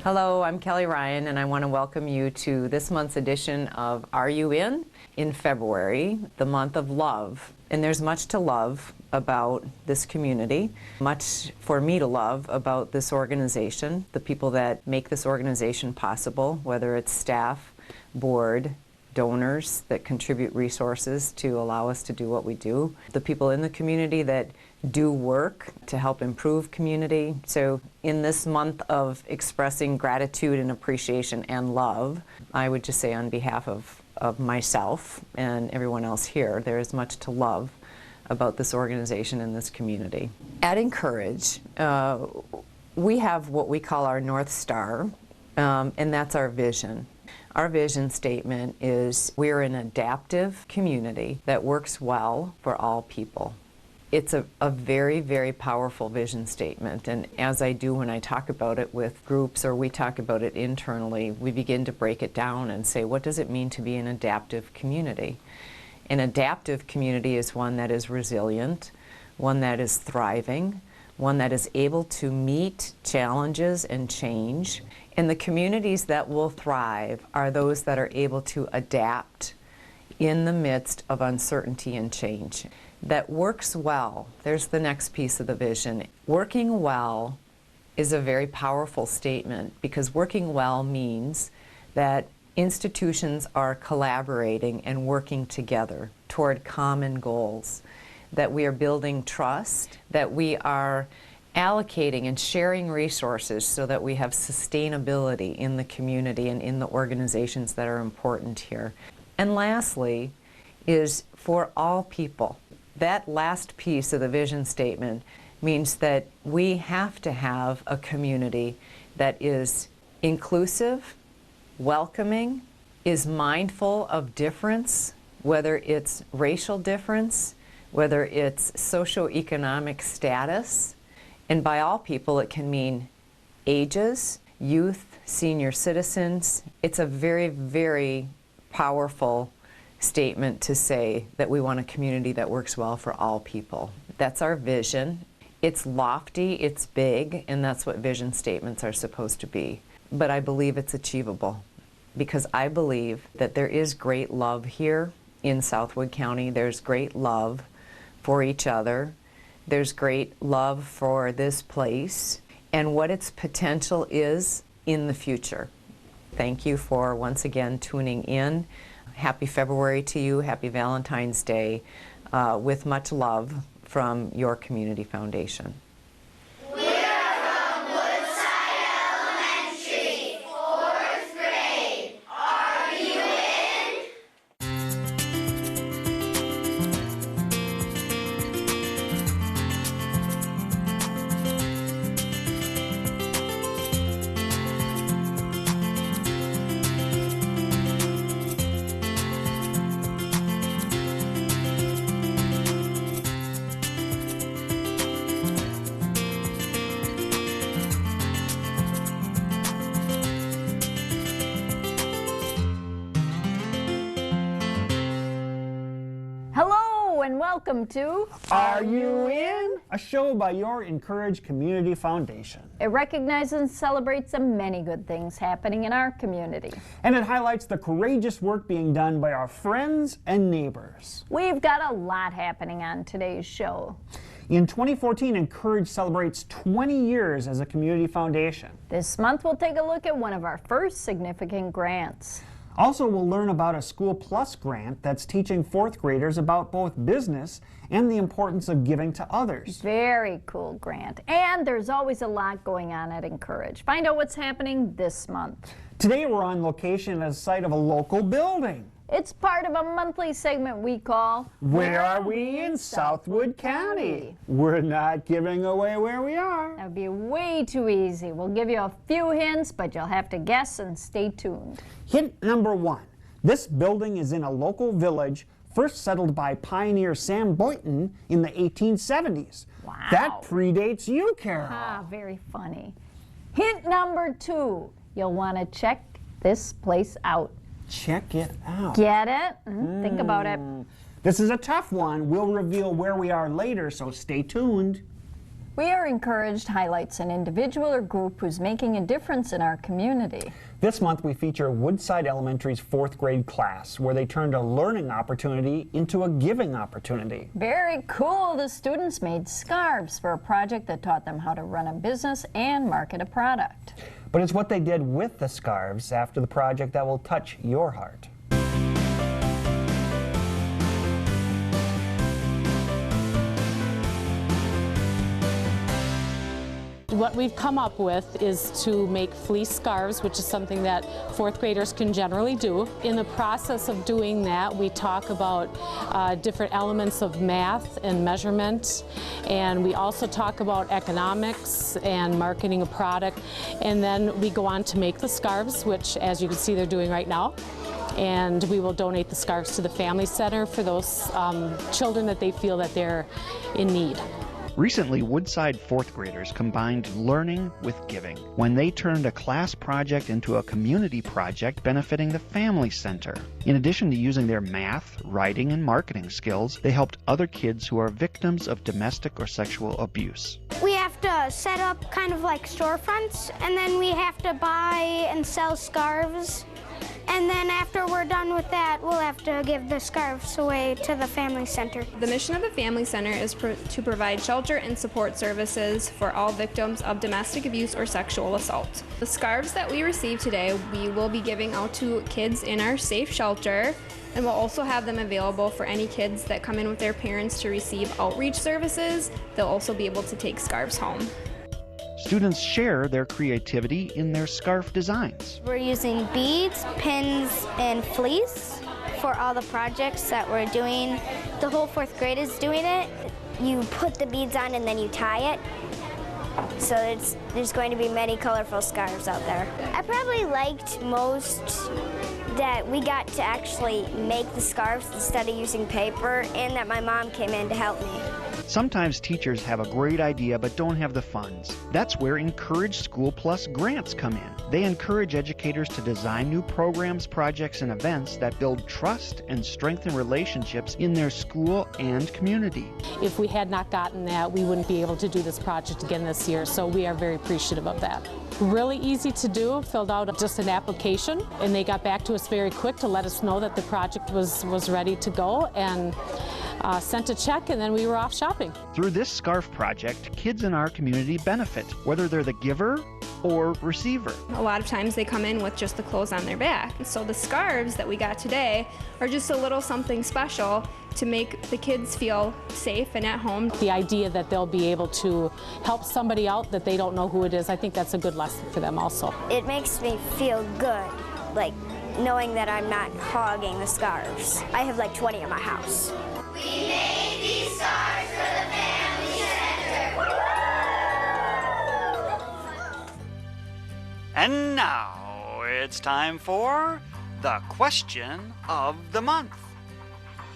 Hello, I'm Kelly Ryan, and I want to welcome you to this month's edition of Are You in February, the month of love. And there's much to love about this community, much for me to love about this organization, the people that make this organization possible, whether it's staff, board, donors that contribute resources to allow us to do what we do, the people in the community that do work to help improve community. So in this month of expressing gratitude and appreciation and love, I would just say on behalf of myself and everyone else here, there is much to love about this organization and this community. At Incourage, we have what we call our North Star, and that's our vision. Our vision statement is we're an adaptive community that works well for all people. It's a very, very powerful vision statement, and as I do when I talk about it with groups or we talk about it internally, we begin to break it down and say, what does it mean to be an adaptive community? An adaptive community is one that is resilient, one that is thriving, one that is able to meet challenges and change. And the communities that will thrive are those that are able to adapt in the midst of uncertainty and change. That works well. There's the next piece of the vision. Working well is a very powerful statement because working well means that institutions are collaborating and working together toward common goals, that we are building trust, that we are allocating and sharing resources so that we have sustainability in the community and in the organizations that are important here. And lastly is for all people. That last piece of the vision statement means that we have to have a community that is inclusive, welcoming, is mindful of difference, whether it's racial difference, whether it's socioeconomic status, and by all people it can mean ages, youth, senior citizens. It's a very, very powerful statement to say that we want a community that works well for all people. That's our vision. It's lofty, it's big, and that's what vision statements are supposed to be. But I believe it's achievable because I believe that there is great love here in Southwood County. There's great love for each other. There's great love for this place and what its potential is in the future. Thank you for once again tuning in. Happy February to you. Happy Valentine's Day with much love from your community foundation. And welcome to Are You In? A show by your Incourage Community Foundation. It recognizes and celebrates the many good things happening in our community. And it highlights the courageous work being done by our friends and neighbors. We've got a lot happening on today's show. In 2014, Incourage celebrates 20 years as a community foundation. This month we'll take a look at one of our first significant grants. Also, we'll learn about a School Plus grant that's teaching fourth graders about both business and the importance of giving to others. Very cool grant. And there's always a lot going on at Incourage. Find out what's happening this month. Today we're on location at the site of a local building. It's part of a monthly segment we call Where Are We in Southwood County? We're not giving away where we are. That would be way too easy. We'll give you a few hints, but you'll have to guess and stay tuned. Hint number one. This building is in a local village first settled by pioneer Sam Boynton in the 1870s. Wow. That predates you, Carol. Ah, very funny. Hint number two. You'll want to check this place out. Check it out. Get it? Think about it. This is a tough one. We'll reveal where we are later, so stay tuned. We Are Encouraged highlights an individual or group who's making a difference in our community. This month we feature Woodside Elementary's 4th grade class, where they turned a learning opportunity into a giving opportunity. Very cool. The students made scarves for a project that taught them how to run a business and market a product. But it's what they did with the scarves after the project that will touch your heart. What we've come up with is to make fleece scarves, which is something that 4th graders can generally do. In the process of doing that, we talk about different elements of math and measurement, and we also talk about economics and marketing a product, and then we go on to make the scarves, which, as you can see, they're doing right now. And we will donate the scarves to the Family Center for those children that they feel that they're in need. Recently, Woodside 4th graders combined learning with giving when they turned a class project into a community project benefiting the Family Center. In addition to using their math, writing, and marketing skills, they helped other kids who are victims of domestic or sexual abuse. We have to set up kind of like storefronts, and then we have to buy and sell scarves. And then after we're done with that, we'll have to give the scarves away to the Family Center. The mission of the Family Center is to provide shelter and support services for all victims of domestic abuse or sexual assault. The scarves that we received today, we will be giving out to kids in our safe shelter, and we'll also have them available for any kids that come in with their parents to receive outreach services. They'll also be able to take scarves home. Students share their creativity in their scarf designs. We're using beads, pins, and fleece for all the projects that we're doing. The whole 4th grade is doing it. You put the beads on and then you tie it. So there's going to be many colorful scarves out there. I probably liked most that we got to actually make the scarves instead of using paper, and that my mom came in to help me. Sometimes teachers have a great idea but don't have the funds. That's where Incourage School Plus grants come in. They encourage educators to design new programs, projects, and events that build trust and strengthen relationships in their school and community. If we had not gotten that, we wouldn't be able to do this project again this year, so we are very appreciative of that. Really easy to do, filled out just an application, and they got back to us very quick to let us know that the project was ready to go, and sent a check, and then we were off shopping. Through this scarf project, kids in our community benefit, whether they're the giver or receiver. A lot of times they come in with just the clothes on their back. So the scarves that we got today are just a little something special to make the kids feel safe and at home. The idea that they'll be able to help somebody out that they don't know who it is, I think that's a good lesson for them also. It makes me feel good, like knowing that I'm not hogging the scarves. I have like 20 in my house. We made these scarves for the Family Center. And now it's time for the question of the month.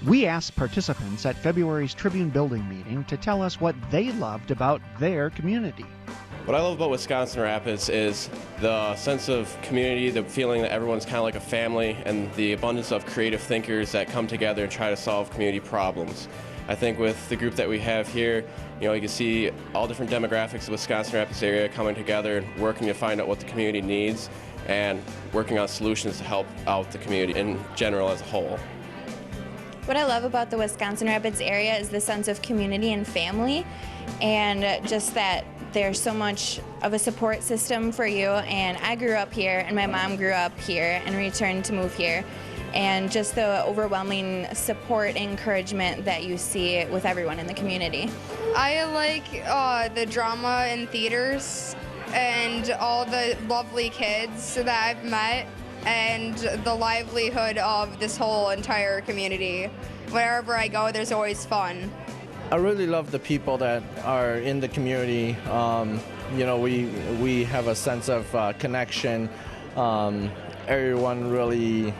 We asked participants at February's Tribune Building meeting to tell us what they loved about their community. What I love about Wisconsin Rapids is the sense of community, the feeling that everyone's kind of like a family, and the abundance of creative thinkers that come together and try to solve community problems. I think with the group that we have here, you can see all different demographics of the Wisconsin Rapids area coming together and working to find out what the community needs and working on solutions to help out the community in general as a whole. What I love about the Wisconsin Rapids area is the sense of community and family, and just that there's so much of a support system for you. And I grew up here, and my mom grew up here and returned to move here. And just the overwhelming support and encouragement that you see with everyone in the community. I like the drama in theaters and all the lovely kids that I've met, and the livelihood of this whole entire community. Wherever I go, there's always fun. I really love the people that are in the community. We have a sense of connection. Everyone really,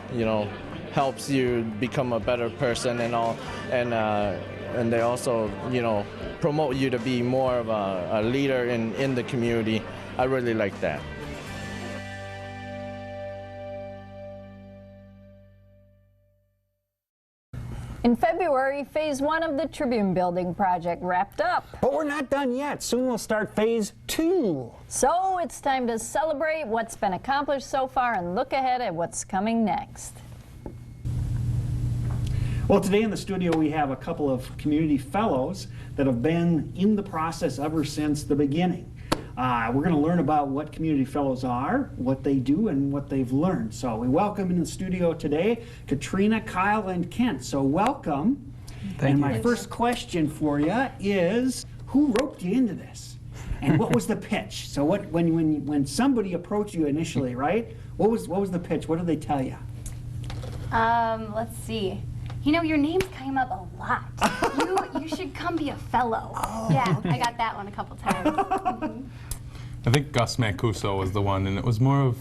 helps you become a better person and all, and they also, promote you to be more of a leader in the community. I really like that. In February, phase 1 of the Tribune Building project wrapped up. But we're not done yet. Soon we'll start phase 2. So it's time to celebrate what's been accomplished so far and look ahead at what's coming next. Well, today in the studio we have a couple of community fellows that have been in the process ever since the beginning. We're going to learn about what community fellows are, what they do, and what they've learned. So we welcome in the studio today Katrina, Kyle, and Kent. So welcome. And my first question for you is, who roped you into this? And what was the pitch? So when somebody approached you initially, right? What was the pitch? What did they tell you? Let's see. You know, your names came up a lot. You should come be a fellow. Oh, yeah, okay. I got that one a couple times. I think Gus Mancuso was the one, and it was more of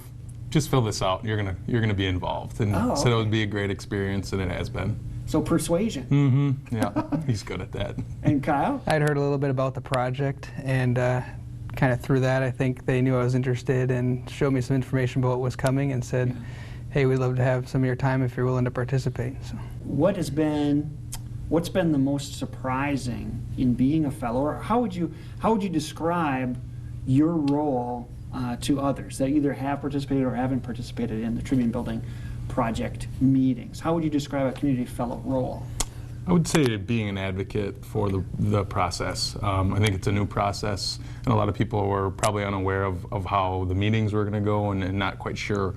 just fill this out. You're gonna be involved, and said it would be a great experience, and it has been. So persuasion. Mm-hmm. Yeah, he's good at that. And Kyle? I'd heard a little bit about the project, and kind of through that, I think they knew I was interested and showed me some information about what was coming, and said, "Hey, we'd love to have some of your time if you're willing to participate." So. What's been the most surprising in being a fellow, or how would you describe your role to others that either have participated or haven't participated in the Tribune Building project meetings? How would you describe a community fellow role? I would say being an advocate for the process. I think it's a new process, and a lot of people were probably unaware of how the meetings were going to go and not quite sure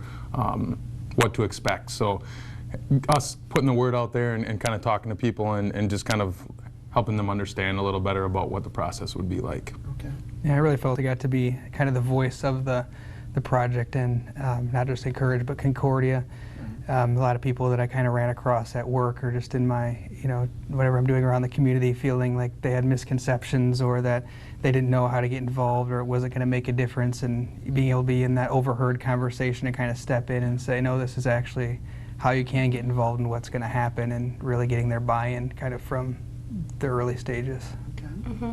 what to expect. So us putting the word out there and kind of talking to people and just kind of helping them understand a little better about what the process would be like. Okay. Yeah, I really felt I got to be kind of the voice of the project, and not just Incourage, but Concordia. A lot of people that I kind of ran across at work or just in my, whatever I'm doing around the community, feeling like they had misconceptions or that they didn't know how to get involved or it wasn't going to make a difference, and being able to be in that overheard conversation and kind of step in and say, no, this is actually how you can get involved in what's going to happen, and really getting their buy-in kind of from the early stages. Mm-hmm.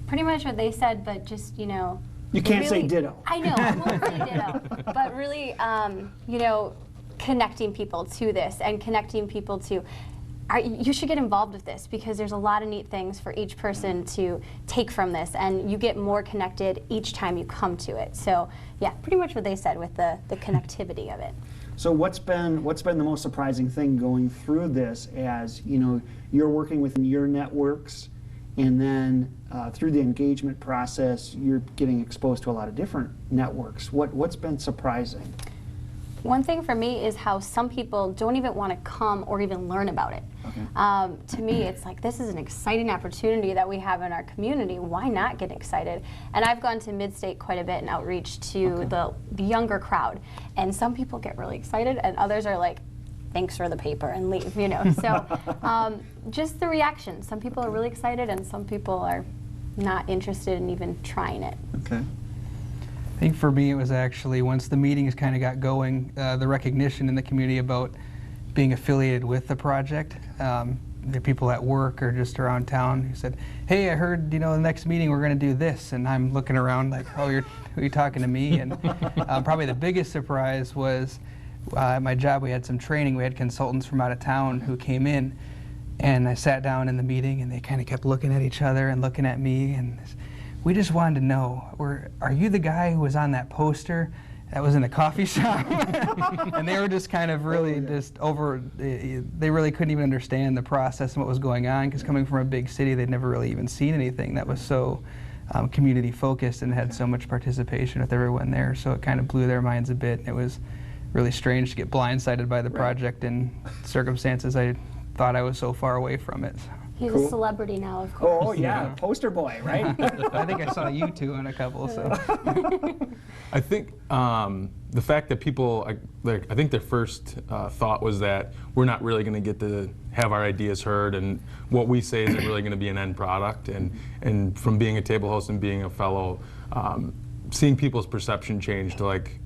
Pretty much what they said, but just, You can't say ditto. I know, I won't say ditto, but really, connecting people to this and connecting people to, you should get involved with this because there's a lot of neat things for each person to take from this, and you get more connected each time you come to it. So yeah, pretty much what they said with the connectivity of it. So what's been the most surprising thing going through this, as you're working within your networks, and then through the engagement process you're getting exposed to a lot of different networks. What's been surprising? One thing for me is how some people don't even want to come or even learn about it. Okay. To me, it's like, this is an exciting opportunity that we have in our community. Why not get excited? And I've gone to Mid-State quite a bit in outreach to the younger crowd. And some people get really excited, and others are like, thanks for the paper, and leave, So just the reaction. Some people are really excited, and some people are not interested in even trying it. Okay. I think for me it was actually, once the meetings kind of got going, the recognition in the community about being affiliated with the project. The people at work or just around town who said, hey, I heard, the next meeting we're going to do this, and I'm looking around like, oh, are you talking to me? And probably the biggest surprise was at my job we had some training. We had consultants from out of town who came in, and I sat down in the meeting and they kind of kept looking at each other and looking at me, and we just wanted to know, are you the guy who was on that poster that was in the coffee shop? And they were just kind of really they really couldn't even understand the process and what was going on, because coming from a big city, they'd never really even seen anything that was so community focused and had so much participation with everyone there. So it kind of blew their minds a bit. It was really strange to get blindsided by the project in circumstances I thought I was so far away from it. He's a celebrity now, of course. Oh yeah, poster boy, right? I think I saw you two on a couple. So I think the fact that people, I think their first thought was that we're not really going to get to have our ideas heard, and what we say isn't really going to be an end product. And from being a table host and being a fellow, seeing people's perception change to like,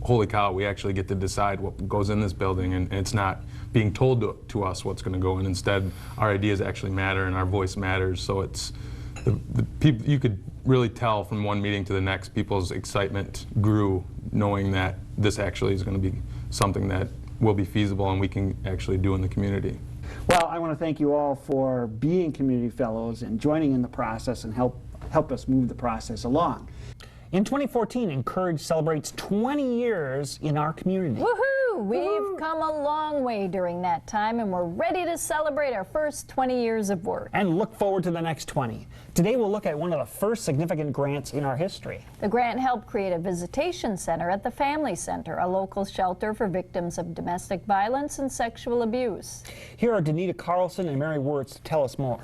holy cow, we actually get to decide what goes in this building, and it's not being told to us what's going to go in. Instead, our ideas actually matter and our voice matters. So it's the people, you could really tell from one meeting to the next, people's excitement grew knowing that this actually is going to be something that will be feasible and we can actually do in the community. Well, I want to thank you all for being community fellows and joining in the process and help us move the process along. In 2014, Incourage celebrates 20 years in our community. Woohoo! We've come a long way during that time, and we're ready to celebrate our first 20 years of work. And look forward to the next 20. Today we'll look at one of the first significant grants in our history. The grant helped create a visitation center at the Family Center, a local shelter for victims of domestic violence and sexual abuse. Here are Danita Carlson and Mary Wirtz to tell us more.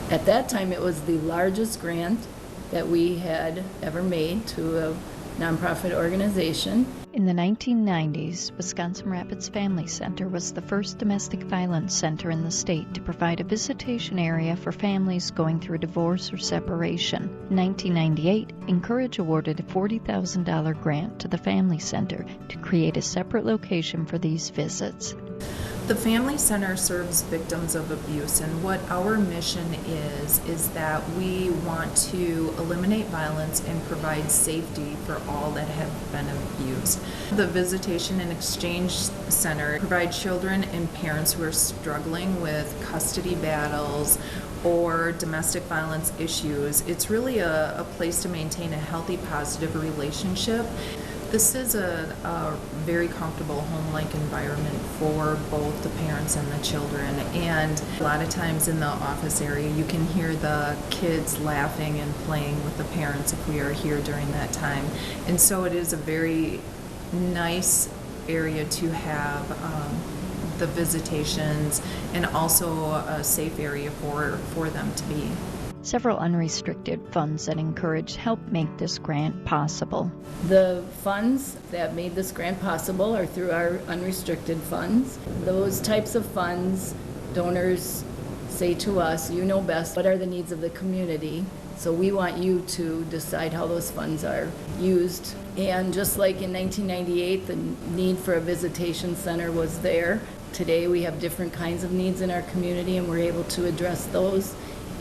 At that time, it was the largest grant that we had ever made to a nonprofit organization. In the 1990s, Wisconsin Rapids Family Center was the first domestic violence center in the state to provide a visitation area for families going through divorce or separation. In 1998, Incourage awarded a $40,000 grant to the Family Center to create a separate location for these visits. The Family Center serves victims of abuse, and what our mission is that we want to eliminate violence and provide safety for all that have been abused. The Visitation and Exchange Center provides children and parents who are struggling with custody battles or domestic violence issues. It's really a place to maintain a healthy, positive relationship. This is a very comfortable home-like environment for both the parents and the children, and a lot of times in the office area you can hear the kids laughing and playing with the parents if we are here during that time. And so it is a very nice area to have the visitations and also a safe area for them to be. Several unrestricted funds that Incourage helped make this grant possible. The funds that made this grant possible are through our unrestricted funds. Those types of funds, donors say to us, you know best what are the needs of the community, so we want you to decide how those funds are used. And just like in 1998, the need for a visitation center was there. Today we have different kinds of needs in our community, and we're able to address those.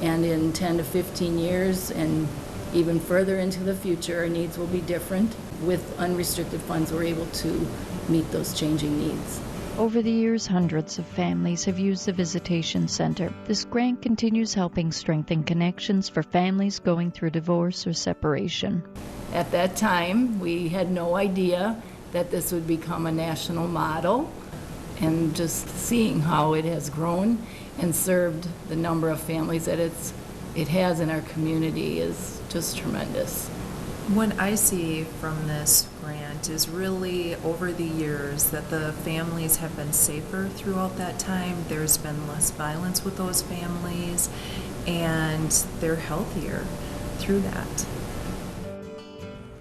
And in 10 to 15 years and even further into the future, our needs will be different. With unrestricted funds, we're able to meet those changing needs. Over the years, hundreds of families have used the Visitation Center. This grant continues helping strengthen connections for families going through divorce or separation. At that time, we had no idea that this would become a national model, and just seeing how it has grown and served the number of families that it has in our community is just tremendous. What I see from this grant is really over the years that the families have been safer throughout that time. There's been less violence with those families, and they're healthier through that.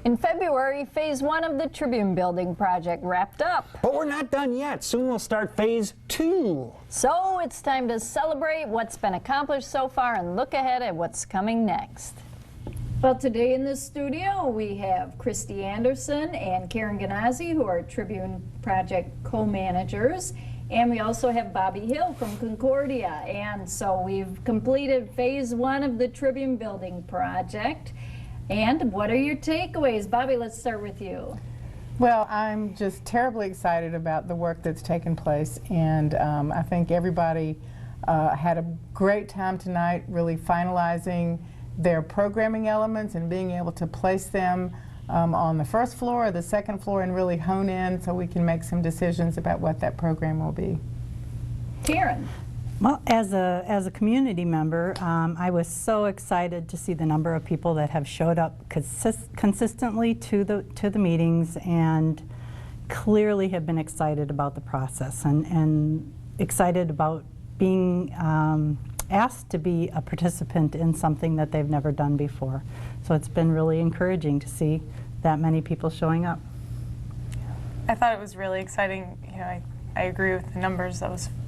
In February, Phase 1 of the Tribune Building project wrapped up. But we're not done yet. Soon we'll start Phase 2. So it's time to celebrate what's been accomplished so far and look ahead at what's coming next. Well, today in the studio we have Christy Anderson and Karen Ganazzi, who are Tribune project co-managers. And we also have Bobby Hill from Concordia. And so we've completed Phase 1 of the Tribune Building project. And what are your takeaways? Bobby, let's start with you. Well, I'm just terribly excited about the work that's taken place, and I think everybody had a great time tonight really finalizing their programming elements and being able to place them on the first floor or the second floor and really hone in so we can make some decisions about what that program will be. Karen. Well, as a community member, I was so excited to see the number of people that have showed up consistently to the meetings and clearly have been excited about the process and excited about being asked to be a participant in something that they've never done before. So it's been really encouraging to see that many people showing up. I thought it was really exciting. You know, I agree with the numbers.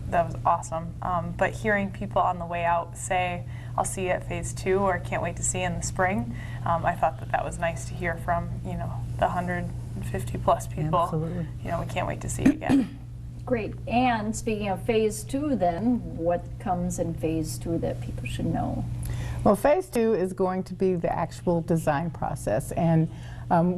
That was awesome. But hearing people on the way out say, I'll see you at Phase 2 or can't wait to see you in the spring, I thought that was nice to hear from, you know, the 150 plus people. Absolutely. You know, we can't wait to see you again. Great. And speaking of Phase 2 then, what comes in Phase 2 that people should know? Well, phase 2 is going to be the actual design process, and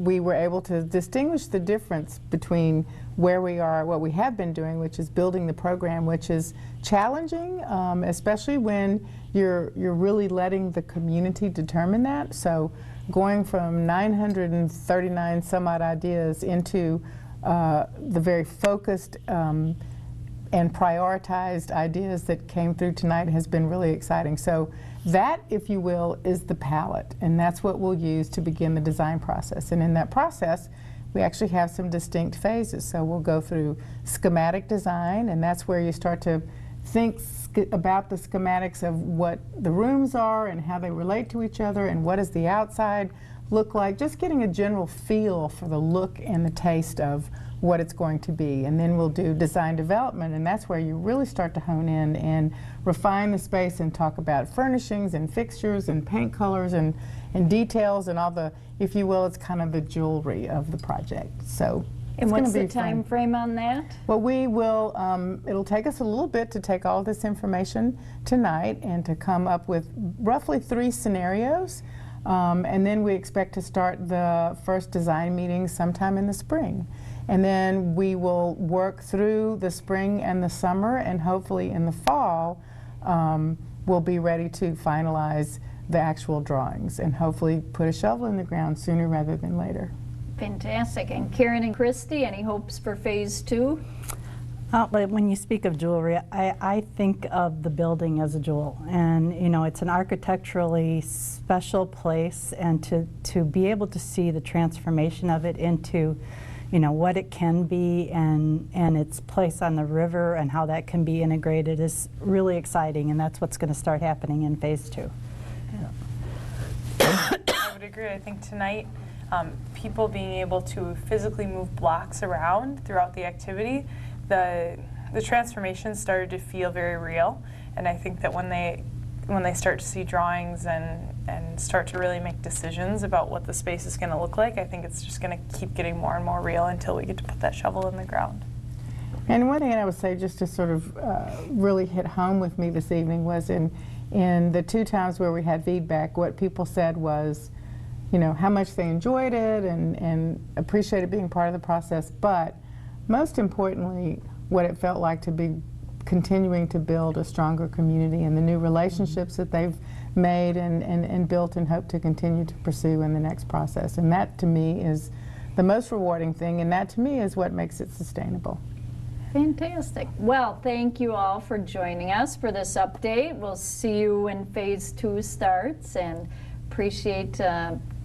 we were able to distinguish the difference between where we are, what we have been doing, which is building the program, which is challenging, especially when you're really letting the community determine that. So going from 939 some odd ideas into the very focused and prioritized ideas that came through tonight has been really exciting. So that, if you will, is the palette, and that's what we'll use to begin the design process. And in that process, we actually have some distinct phases. So we'll go through schematic design, and that's where you start to think about the schematics of what the rooms are and how they relate to each other and what does the outside look like, just getting a general feel for the look and the taste of what it's going to be. And then we'll do design development, and that's where you really start to hone in and refine the space and talk about furnishings and fixtures and paint colors and details and all the, if you will, it's kind of the jewelry of the project. So and what's the time frame on that? Well, we will, it'll take us a little bit to take all this information tonight and to come up with roughly 3 scenarios. And then we expect to start the first design meeting sometime in the spring. And then we will work through the spring and the summer, and hopefully in the fall we'll be ready to finalize the actual drawings and hopefully put a shovel in the ground sooner rather than later. Fantastic. And Karen and Christy, any hopes for phase 2? But when you speak of jewelry, I think of the building as a jewel, and you know, it's an architecturally special place, and to be able to see the transformation of it into, you know, what it can be and its place on the river and how that can be integrated is really exciting, and that's what's going to start happening in phase 2. I would agree. I think tonight people being able to physically move blocks around throughout the activity, the transformation started to feel very real, and I think that when they start to see drawings and start to really make decisions about what the space is going to look like, I think it's just going to keep getting more and more real until we get to put that shovel in the ground. And one thing I would say, just to sort of really hit home with me this evening, was in the 2 times where we had feedback, what people said was, you know, how much they enjoyed it and appreciated being part of the process, but most importantly, what it felt like to be continuing to build a stronger community and the new relationships that they've made and built and hope to continue to pursue in the next process. And that, to me, is the most rewarding thing, and that, to me, is what makes it sustainable. Fantastic. Well, thank you all for joining us for this update. We'll see you when phase 2 starts, and appreciate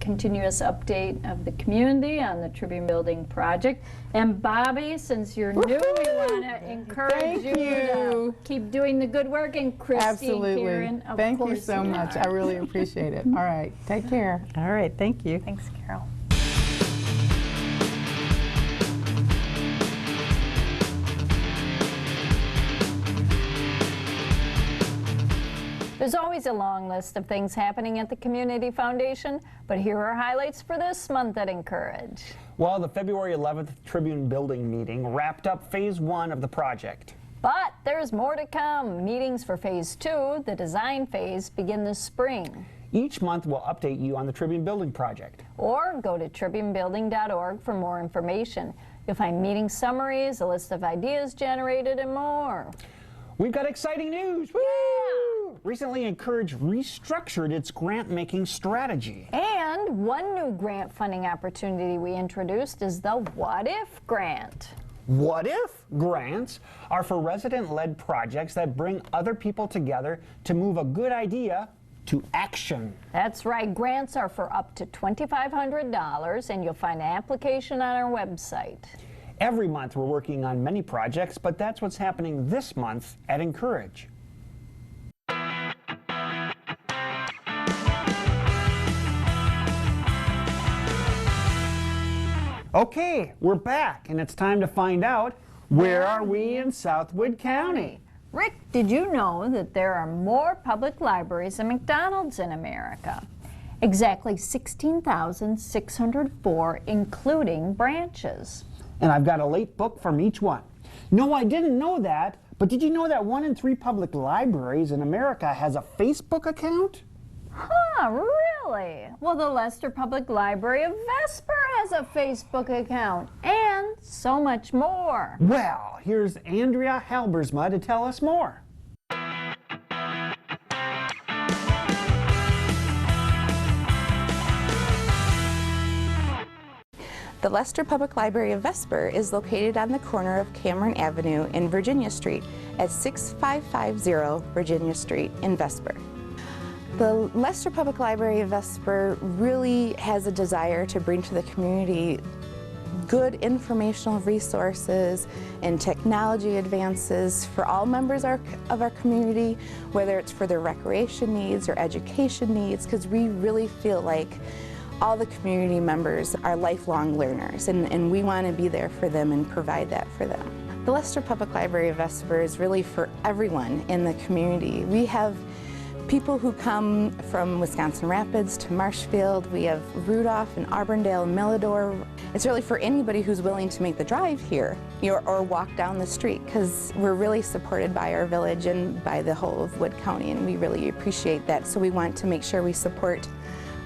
continuous update of the community on the Tribune Building project. And Bobby, since you're new, we want to encourage you to keep doing the good work, and Christy Absolutely. and Karen, of Thank course you so much. I really appreciate it. All right, take care. All right, thank you. Thanks, Carol. There's always a long list of things happening at the Community Foundation, but here are highlights for this month at Incourage. Well, the February 11th Tribune Building meeting wrapped up phase 1 of the project. But there's more to come. Meetings for phase 2, the design phase, begin this spring. Each month we'll update you on the Tribune Building project. Or go to tribunebuilding.org for more information. You'll find meeting summaries, a list of ideas generated, and more. We've got exciting news! Woo! Recently, Incourage restructured its grant-making strategy. And one new grant funding opportunity we introduced is the What If Grant. What If grants are for resident-led projects that bring other people together to move a good idea to action. That's right. Grants are for up to $2,500, and you'll find an application on our website. Every month we're working on many projects, but that's what's happening this month at Incourage. Okay, we're back, and it's time to find out, where are we in Southwood County? Rick, did you know that there are more public libraries than McDonald's in America? Exactly 16,604, including branches. And I've got a late book from each one. No, I didn't know that, but did you know that 1 in 3 public libraries in America has a Facebook account? Ah, really? Well, the Leicester Public Library of Vesper has a Facebook account, and so much more. Well, here's Andrea Halbersma to tell us more. The Leicester Public Library of Vesper is located on the corner of Cameron Avenue and Virginia Street at 6550 Virginia Street in Vesper. The Leicester Public Library of Vesper really has a desire to bring to the community good informational resources and technology advances for all members of our community, whether it's for their recreation needs or education needs, because we really feel like all the community members are lifelong learners, and we want to be there for them and provide that for them. The Leicester Public Library of Vesper is really for everyone in the community. We have people who come from Wisconsin Rapids to Marshfield. We have Rudolph and Auburndale and Milladore. It's really for anybody who's willing to make the drive here or walk down the street, because we're really supported by our village and by the whole of Wood County, and we really appreciate that. So we want to make sure we support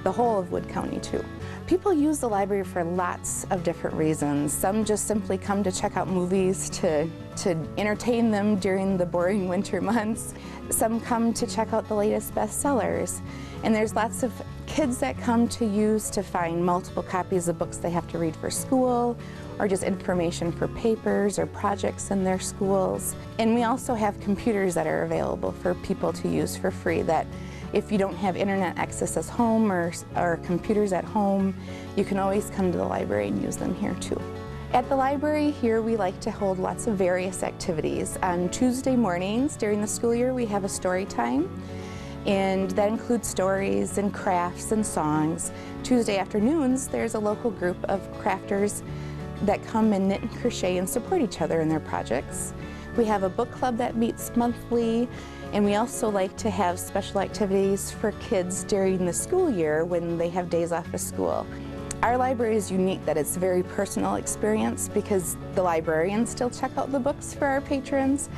the whole of Wood County too. People use the library for lots of different reasons. Some just simply come to check out movies to entertain them during the boring winter months. Some come to check out the latest bestsellers. And there's lots of kids that come to use to find multiple copies of books they have to read for school, or just information for papers or projects in their schools. And we also have computers that are available for people to use for free, that if you don't have internet access at home or computers at home, you can always come to the library and use them here too. At the library here, we like to hold lots of various activities. On Tuesday mornings during the school year, we have a story time, and that includes stories and crafts and songs. Tuesday afternoons, there's a local group of crafters that come and knit and crochet and support each other in their projects. We have a book club that meets monthly, and we also like to have special activities for kids during the school year when they have days off of school. Our library is unique that it's a very personal experience, because the librarians still check out the books for our patrons,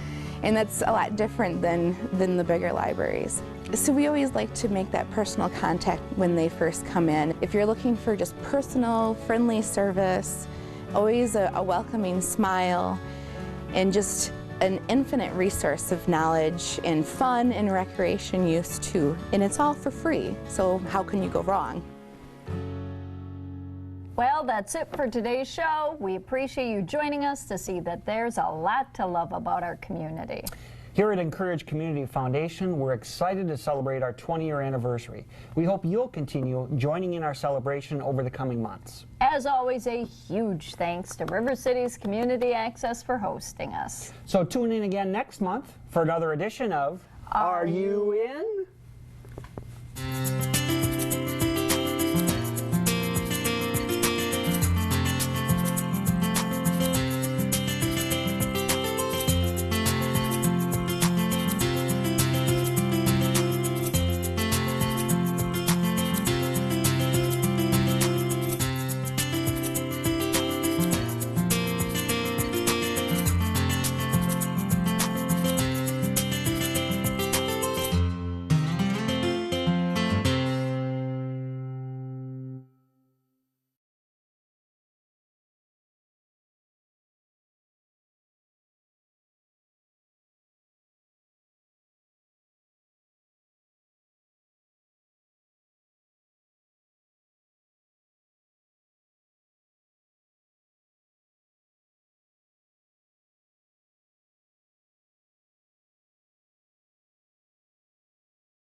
and that's a lot different than the bigger libraries. So we always like to make that personal contact when they first come in. If you're looking for just personal, friendly service, always a welcoming smile, and just an infinite resource of knowledge and fun and recreation use too. And it's all for free, so how can you go wrong? Well, that's it for today's show. We appreciate you joining us to see that there's a lot to love about our community. Here at Incourage Community Foundation, we're excited to celebrate our 20-year anniversary. We hope you'll continue joining in our celebration over the coming months. As always, a huge thanks to River Cities Community Access for hosting us. So tune in again next month for another edition of Are You In?